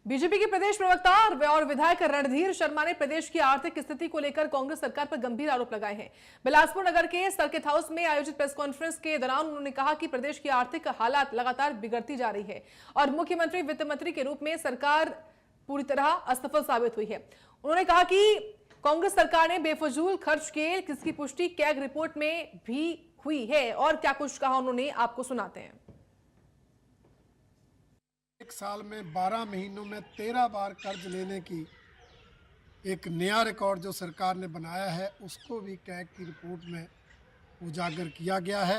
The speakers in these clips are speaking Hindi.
बीजेपी के प्रदेश प्रवक्ता और विधायक रणधीर शर्मा ने प्रदेश की आर्थिक स्थिति को लेकर कांग्रेस सरकार पर गंभीर आरोप लगाए हैं। बिलासपुर नगर के सर्किट हाउस में आयोजित प्रेस कॉन्फ्रेंस के दौरान उन्होंने कहा कि प्रदेश की आर्थिक हालात लगातार बिगड़ती जा रही है और मुख्यमंत्री वित्त मंत्री के रूप में सरकार पूरी तरह असफल साबित हुई है। उन्होंने कहा कि कांग्रेस सरकार ने बेफजूल खर्च किए, जिसकी पुष्टि कैग रिपोर्ट में भी हुई है। और क्या कुछ कहा उन्होंने, आपको सुनाते हैं। एक साल में 12 महीनों में 13 बार कर्ज लेने की एक नया रिकॉर्ड जो सरकार ने बनाया है, उसको भी कैग की रिपोर्ट में उजागर किया गया है।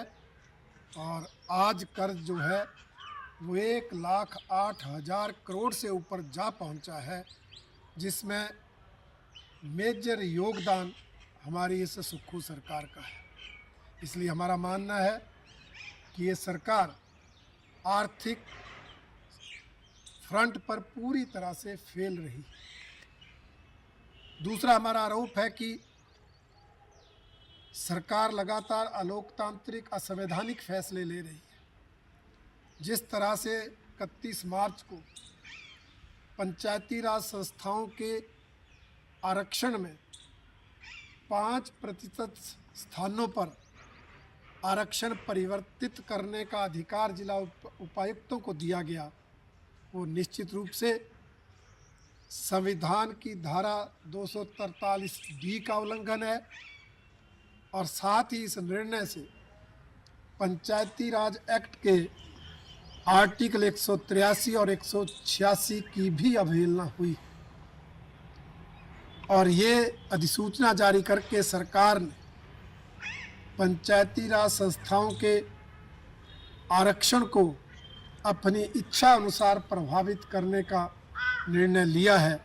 और आज कर्ज जो है वो 1,08,000 करोड़ से ऊपर जा पहुंचा है, जिसमें मेजर योगदान हमारी इस सुक्खू सरकार का है। इसलिए हमारा मानना है कि ये सरकार आर्थिक फ्रंट पर पूरी तरह से फेल रही। दूसरा हमारा आरोप है कि सरकार लगातार अलोकतांत्रिक असंवैधानिक फैसले ले रही है। जिस तरह से 31 मार्च को पंचायती राज संस्थाओं के आरक्षण में 5% स्थानों पर आरक्षण परिवर्तित करने का अधिकार जिला उपायुक्तों को दिया गया, वो निश्चित रूप से संविधान की धारा 243D का उल्लंघन है। और साथ ही इस निर्णय से पंचायती राज एक्ट के आर्टिकल 183 और 186 की भी अवहेलना हुई। और ये अधिसूचना जारी करके सरकार ने पंचायती राज संस्थाओं के आरक्षण को अपनी इच्छा अनुसार प्रभावित करने का निर्णय लिया है।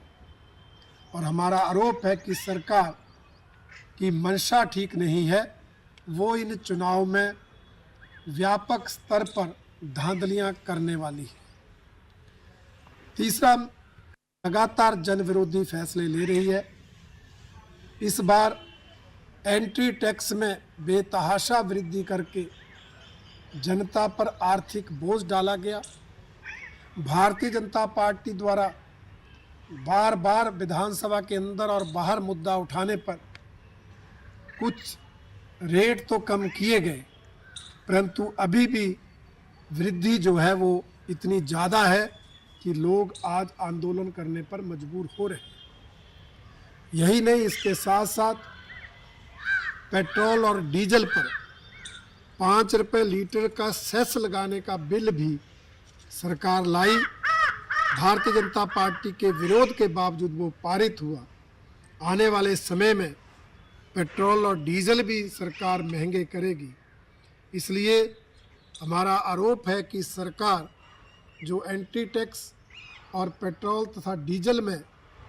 और हमारा आरोप है कि सरकार की मंशा ठीक नहीं है, वो इन चुनाव में व्यापक स्तर पर धांधलियां करने वाली है। तीसरा, लगातार जन विरोधी फैसले ले रही है। इस बार एंट्री टैक्स में बेतहाशा वृद्धि करके जनता पर आर्थिक बोझ डाला गया। भारतीय जनता पार्टी द्वारा बार बार विधानसभा के अंदर और बाहर मुद्दा उठाने पर कुछ रेट तो कम किए गए, परंतु अभी भी वृद्धि जो है वो इतनी ज़्यादा है कि लोग आज आंदोलन करने पर मजबूर हो रहे हैं। यही नहीं, इसके साथ साथ पेट्रोल और डीजल पर 5 रुपये लीटर का सेस लगाने का बिल भी सरकार लाई। भारतीय जनता पार्टी के विरोध के बावजूद वो पारित हुआ। आने वाले समय में पेट्रोल और डीजल भी सरकार महंगे करेगी। इसलिए हमारा आरोप है कि सरकार जो एंट्री टैक्स और पेट्रोल तथा डीजल में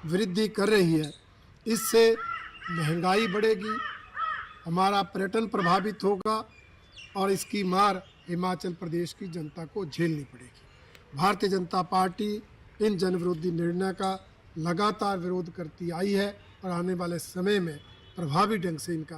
वृद्धि कर रही है, इससे महंगाई बढ़ेगी, हमारा पर्यटन प्रभावित होगा और इसकी मार हिमाचल प्रदेश की जनता को झेलनी पड़ेगी। भारतीय जनता पार्टी इन जनविरोधी निर्णय का लगातार विरोध करती आई है और आने वाले समय में प्रभावी ढंग से इनका